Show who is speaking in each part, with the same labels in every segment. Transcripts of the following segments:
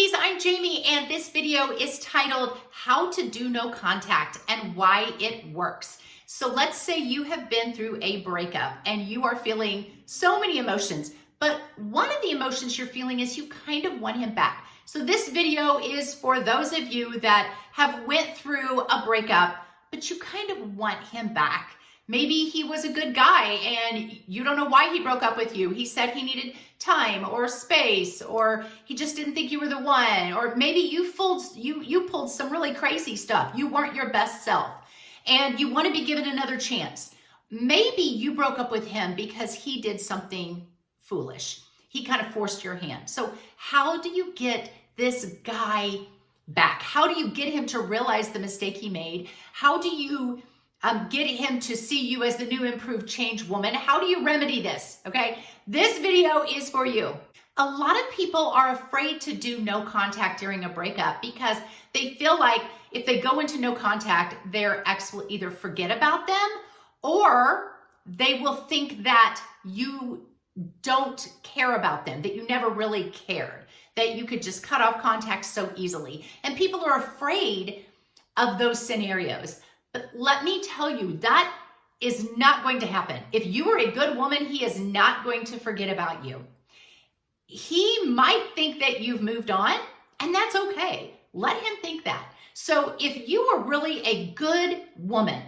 Speaker 1: ladies, I'm Jamie, and this video is titled How to Do No Contact and Why It Works. So let's say you have been through a breakup and you are feeling so many emotions, but one of the emotions you're feeling is you kind of want him back. So this video is for those of you that have went through a breakup, but you kind of want him back. Maybe he was a good guy and you don't know why he broke up with you. He said he needed time or space, or he just didn't think you were the one, or maybe you pulled some really crazy stuff. You weren't your best self and you want to be given another chance. Maybe you broke up with him because he did something foolish. He kind of forced your hand. So how do you get this guy back? How do you get him to realize the mistake he made? How do you get him to see you as the new, improved, changed woman? How do you remedy this? Okay, this video is for you. A lot of people are afraid to do no contact during a breakup because they feel like if they go into no contact, their ex will either forget about them or they will think that you don't care about them, that you never really cared, that you could just cut off contact so easily. And people are afraid of those scenarios. But let me tell you, that is not going to happen. If you are a good woman, he is not going to forget about you. He might think that you've moved on, and that's okay. Let him think that. So if you are really a good woman,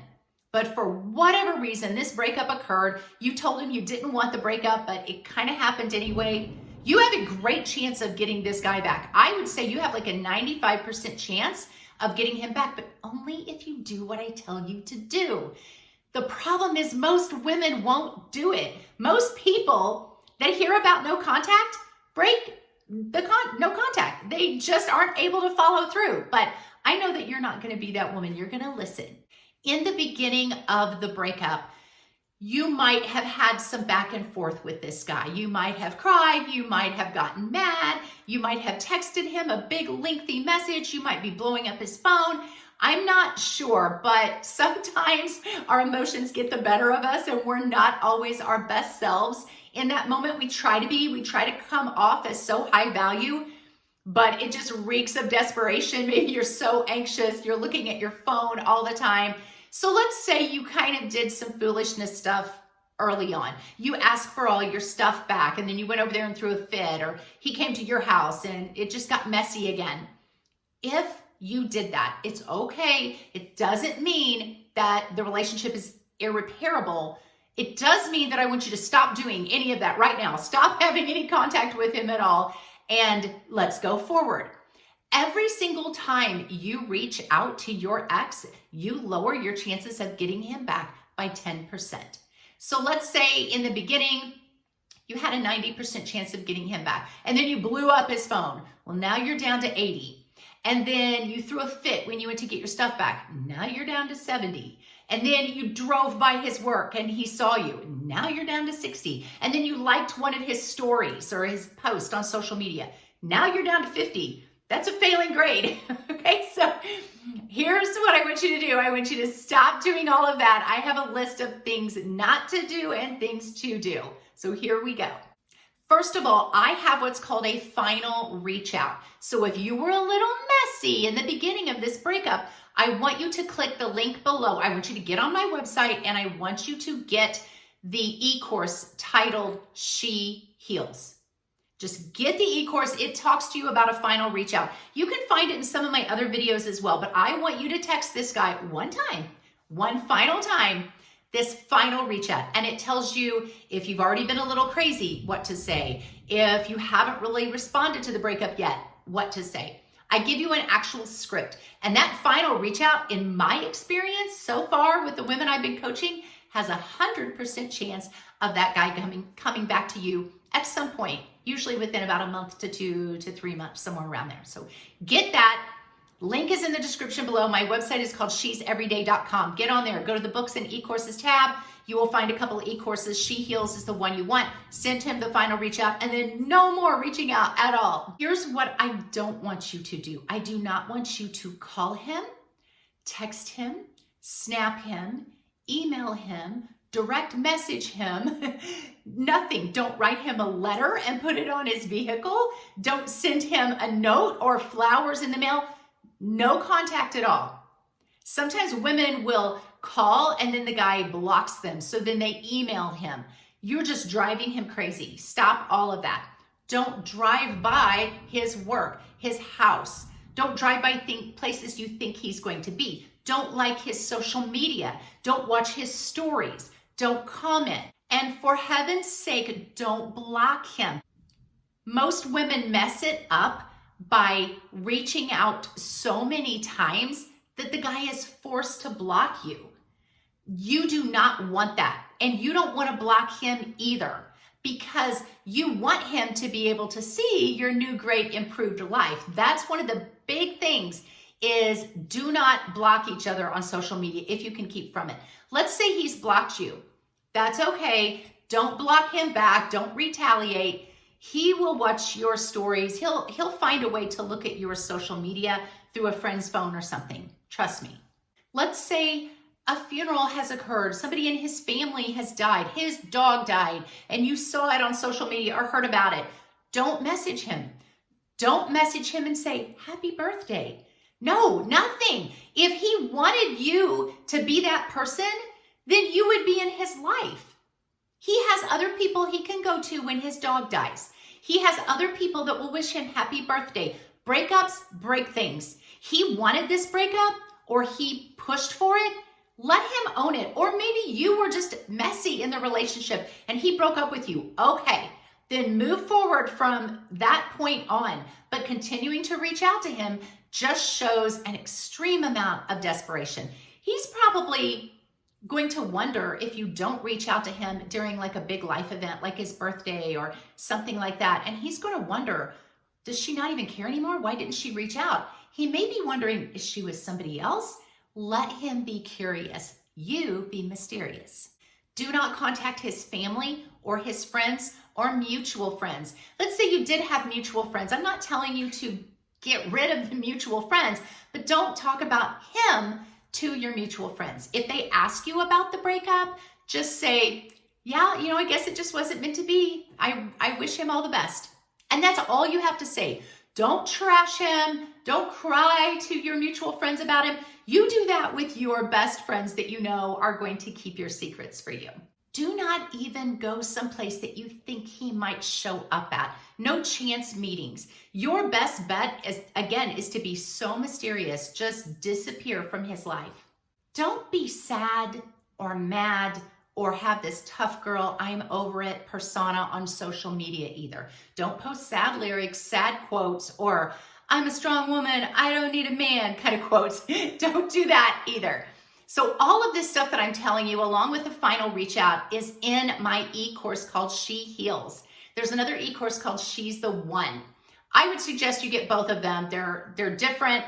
Speaker 1: but for whatever reason, this breakup occurred, you told him you didn't want the breakup, but it kind of happened anyway, you have a great chance of getting this guy back. I would say you have like a 95% chance of getting him back, but only if you do what I tell you to do. The problem is most women won't do it. Most people that hear about no contact break no contact. They just aren't able to follow through. But I know that you're not going to be that woman. You're going to listen. In the beginning of the breakup, you might have had some back and forth with this guy. You might have cried. You might have gotten mad. You might have texted him a big lengthy message. You might be blowing up his phone. I'm not sure, but sometimes our emotions get the better of us and we're not always our best selves. In that moment, we try to come off as so high value, but it just reeks of desperation. Maybe you're so anxious. You're looking at your phone all the time. So let's say you kind of did some foolishness stuff early on. You asked for all your stuff back and then you went over there and threw a fit, or he came to your house and it just got messy again. If you did that, it's okay. It doesn't mean that the relationship is irreparable. It does mean that I want you to stop doing any of that right now. Stop having any contact with him at all and let's go forward. Every single time you reach out to your ex, you lower your chances of getting him back by 10%. So let's say in the beginning, you had a 90% chance of getting him back, and then you blew up his phone. Well, now you're down to 80. And then you threw a fit when you went to get your stuff back. Now you're down to 70. And then you drove by his work and he saw you. Now you're down to 60. And then you liked one of his stories or his post on social media. Now you're down to 50. That's a failing grade. Okay, so here's what I want you to do. I want you to stop doing all of that. I have a list of things not to do and things to do. So here we go. First of all, I have what's called a final reach out. So if you were a little messy in the beginning of this breakup, I want you to click the link below. I want you to get on my website and I want you to get the e-course titled She Heals. Just get the e-course. It talks to you about a final reach out. You can find it in some of my other videos as well, but I want you to text this guy one final time, this final reach out. And it tells you if you've already been a little crazy, what to say. If you haven't really responded to the breakup yet, what to say. I give you an actual script. And that final reach out, in my experience so far with the women I've been coaching, has 100% chance of that guy coming back to you at some point, usually within about a month to 2 to 3 months, somewhere around there. So get that. Link is in the description below. My website is called she'severyday.com. Get on there. Go to the books and e-courses tab. You will find a couple of e-courses. She Heals is the one you want. Send him the final reach out and then no more reaching out at all. Here's what I don't want you to do. I do not want you to call him, text him, snap him, email him, direct message him. Nothing. Don't write him a letter and put it on his vehicle. Don't send him a note or flowers in the mail. No contact at all. Sometimes women will call and then the guy blocks them. So then they email him. You're just driving him crazy. Stop all of that. Don't drive by his work, his house. Don't drive by places you think he's going to be. Don't like his social media. Don't watch his stories. Don't comment. And for heaven's sake, don't block him. Most women mess it up by reaching out so many times that the guy is forced to block you. You do not want that. And you don't want to block him either, because you want him to be able to see your new, great, improved life. That's one of the big things, is do not block each other on social media if you can keep from it. Let's say he's blocked you. That's okay. Don't block him back. Don't retaliate. He will watch your stories. He'll find a way to look at your social media through a friend's phone or something. Trust me. Let's say a funeral has occurred. Somebody in his family has died. His dog died, and you saw it on social media or heard about it. Don't message him. Don't message him and say, happy birthday. No, nothing. If he wanted you to be that person, then you would be in his life. He has other people he can go to when his dog dies. He has other people that will wish him happy birthday. Breakups break things. He wanted this breakup, or he pushed for it. Let him own it. Or maybe you were just messy in the relationship and he broke up with you. Okay, then move forward from that point on. But continuing to reach out to him just shows an extreme amount of desperation. He's probably going to wonder if you don't reach out to him during like a big life event, like his birthday or something like that. And he's going to wonder, does she not even care anymore? Why didn't she reach out? He may be wondering, is she with somebody else? Let him be curious. You be mysterious. Do not contact his family or his friends or mutual friends. Let's say you did have mutual friends. I'm not telling you to get rid of the mutual friends, but don't talk about him to your mutual friends. If they ask you about the breakup, just say, yeah, I guess it just wasn't meant to be. I wish him all the best. And that's all you have to say. Don't trash him. Don't cry to your mutual friends about him. You do that with your best friends that you know are going to keep your secrets for you. Do not even go someplace that you think he might show up at. No chance meetings. Your best bet is to be so mysterious. Just disappear from his life. Don't be sad or mad or have this tough girl, I'm over it persona on social media either. Don't post sad lyrics, sad quotes, or I'm a strong woman, I don't need a man kind of quotes. Don't do that either. So all of this stuff that I'm telling you, along with the final reach out, is in my e-course called She Heals. There's another e-course called She's the One. I would suggest you get both of them. They're different.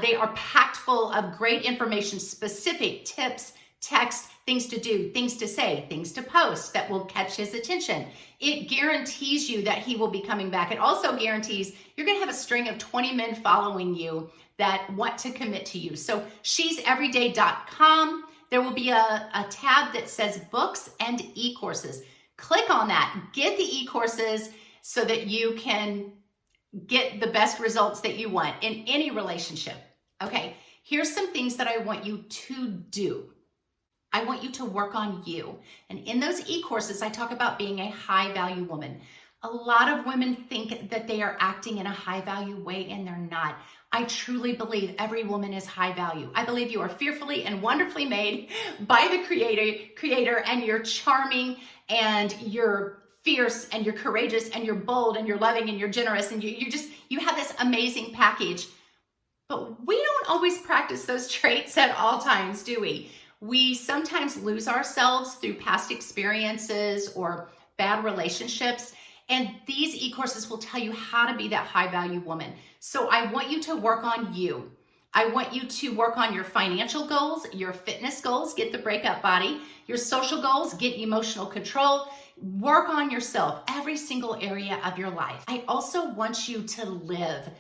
Speaker 1: They are packed full of great information, specific tips, text, things to do, things to say, things to post that will catch his attention. It guarantees you that he will be coming back. It also guarantees you're going to have a string of 20 men following you that want to commit to you. So she'severyday.com. There will be a tab that says books and e-courses. Click on that. Get the e-courses so that you can get the best results that you want in any relationship. Okay, here's some things that I want you to do. I want you to work on you. And in those e-courses, I talk about being a high value woman. A lot of women think that they are acting in a high value way, and they're not. I truly believe every woman is high value. I believe you are fearfully and wonderfully made by the creator, and you're charming, and you're fierce, and you're courageous, and you're bold, and you're loving, and you're generous, and you have this amazing package. But we don't always practice those traits at all times, do we? We sometimes lose ourselves through past experiences or bad relationships. And these e-courses will tell you how to be that high value woman. So I want you to work on you. I want you to work on your financial goals, your fitness goals, get the breakup body, your social goals, get emotional control, work on yourself, every single area of your life. I also want you to live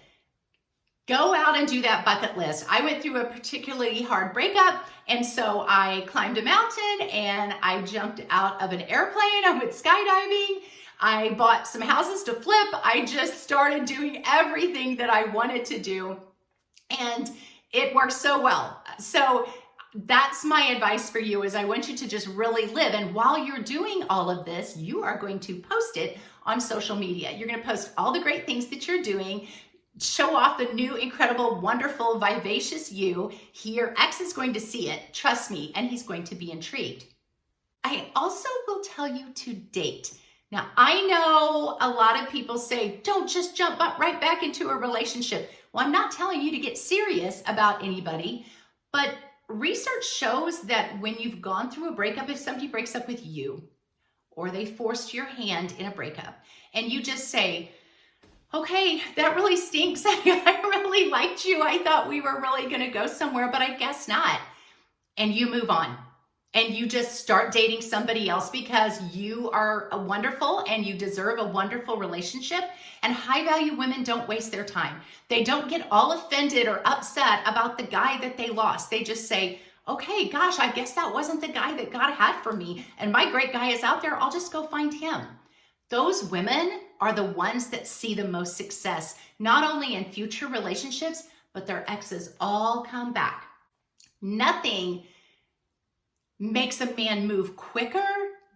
Speaker 1: Go out and do that bucket list. I went through a particularly hard breakup, and so I climbed a mountain and I jumped out of an airplane. I went skydiving. I bought some houses to flip. I just started doing everything that I wanted to do, and it worked so well. So that's my advice for you, is I want you to just really live. And while you're doing all of this, you are going to post it on social media. You're going to post all the great things that you're doing, show off the new, incredible, wonderful, vivacious you. Your ex is going to see it, trust me, and he's going to be intrigued. I also will tell you to date. Now, I know a lot of people say, don't just jump right back into a relationship. Well, I'm not telling you to get serious about anybody, but research shows that when you've gone through a breakup, if somebody breaks up with you or they forced your hand in a breakup and you just say, okay, that really stinks. I really liked you. I thought we were really going to go somewhere, but I guess not. And you move on and you just start dating somebody else because you are wonderful and you deserve a wonderful relationship. And high value women don't waste their time. They don't get all offended or upset about the guy that they lost. They just say, okay, gosh, I guess that wasn't the guy that God had for me. And my great guy is out there. I'll just go find him. Those women are the ones that see the most success, not only in future relationships, but their exes all come back. Nothing makes a man move quicker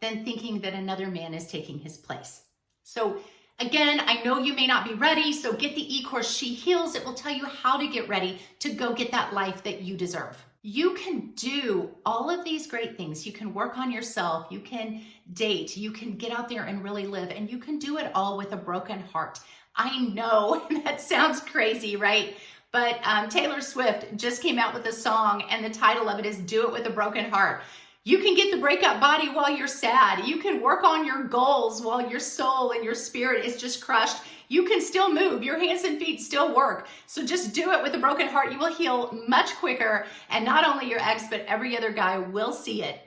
Speaker 1: than thinking that another man is taking his place. So again, I know you may not be ready, so get the e-course, She Heals. It will tell you how to get ready to go get that life that you deserve. You can do all of these great things. You can work on yourself. You can date. You can get out there and really live. And you can do it all with a broken heart. I know that sounds crazy, right? But Taylor Swift just came out with a song, and the title of it is Do It With a Broken Heart. You can get the breakup body while you're sad. You can work on your goals while your soul and your spirit is just crushed. You can still move. Your hands and feet still work. So just do it with a broken heart. You will heal much quicker. And not only your ex, but every other guy will see it.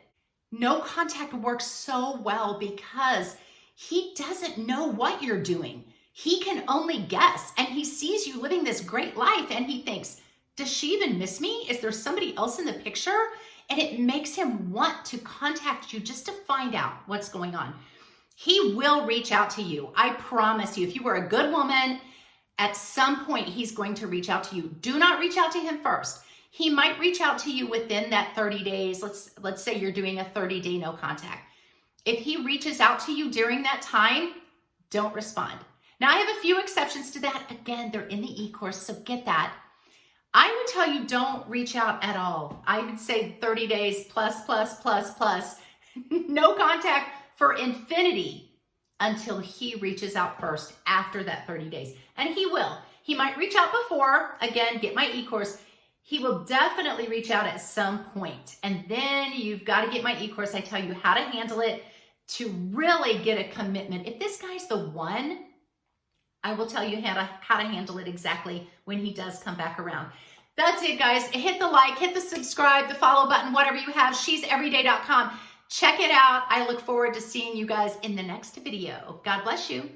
Speaker 1: No contact works so well because he doesn't know what you're doing. He can only guess. And he sees you living this great life and he thinks, does she even miss me? Is there somebody else in the picture? And it makes him want to contact you just to find out what's going on. He will reach out to you. I promise you, if you were a good woman, at some point he's going to reach out to you. Do not reach out to him first. He might reach out to you within that 30 days. Let's say you're doing a 30-day no contact. If he reaches out to you during that time, don't respond. Now, I have a few exceptions to that. Again, they're in the e-course, so get that. I would tell you don't reach out at all. I would say 30 days plus. No contact for infinity until he reaches out first after that 30 days. And he will. He might reach out before. Again, get my e-course. He will definitely reach out at some point. And then you've got to get my e-course. I tell you how to handle it to really get a commitment. If this guy's the one, I will tell you how to handle it exactly when he does come back around. That's it, guys. Hit the like, hit the subscribe, the follow button, whatever you have, she'severyday.com. Check it out. I look forward to seeing you guys in the next video. God bless you.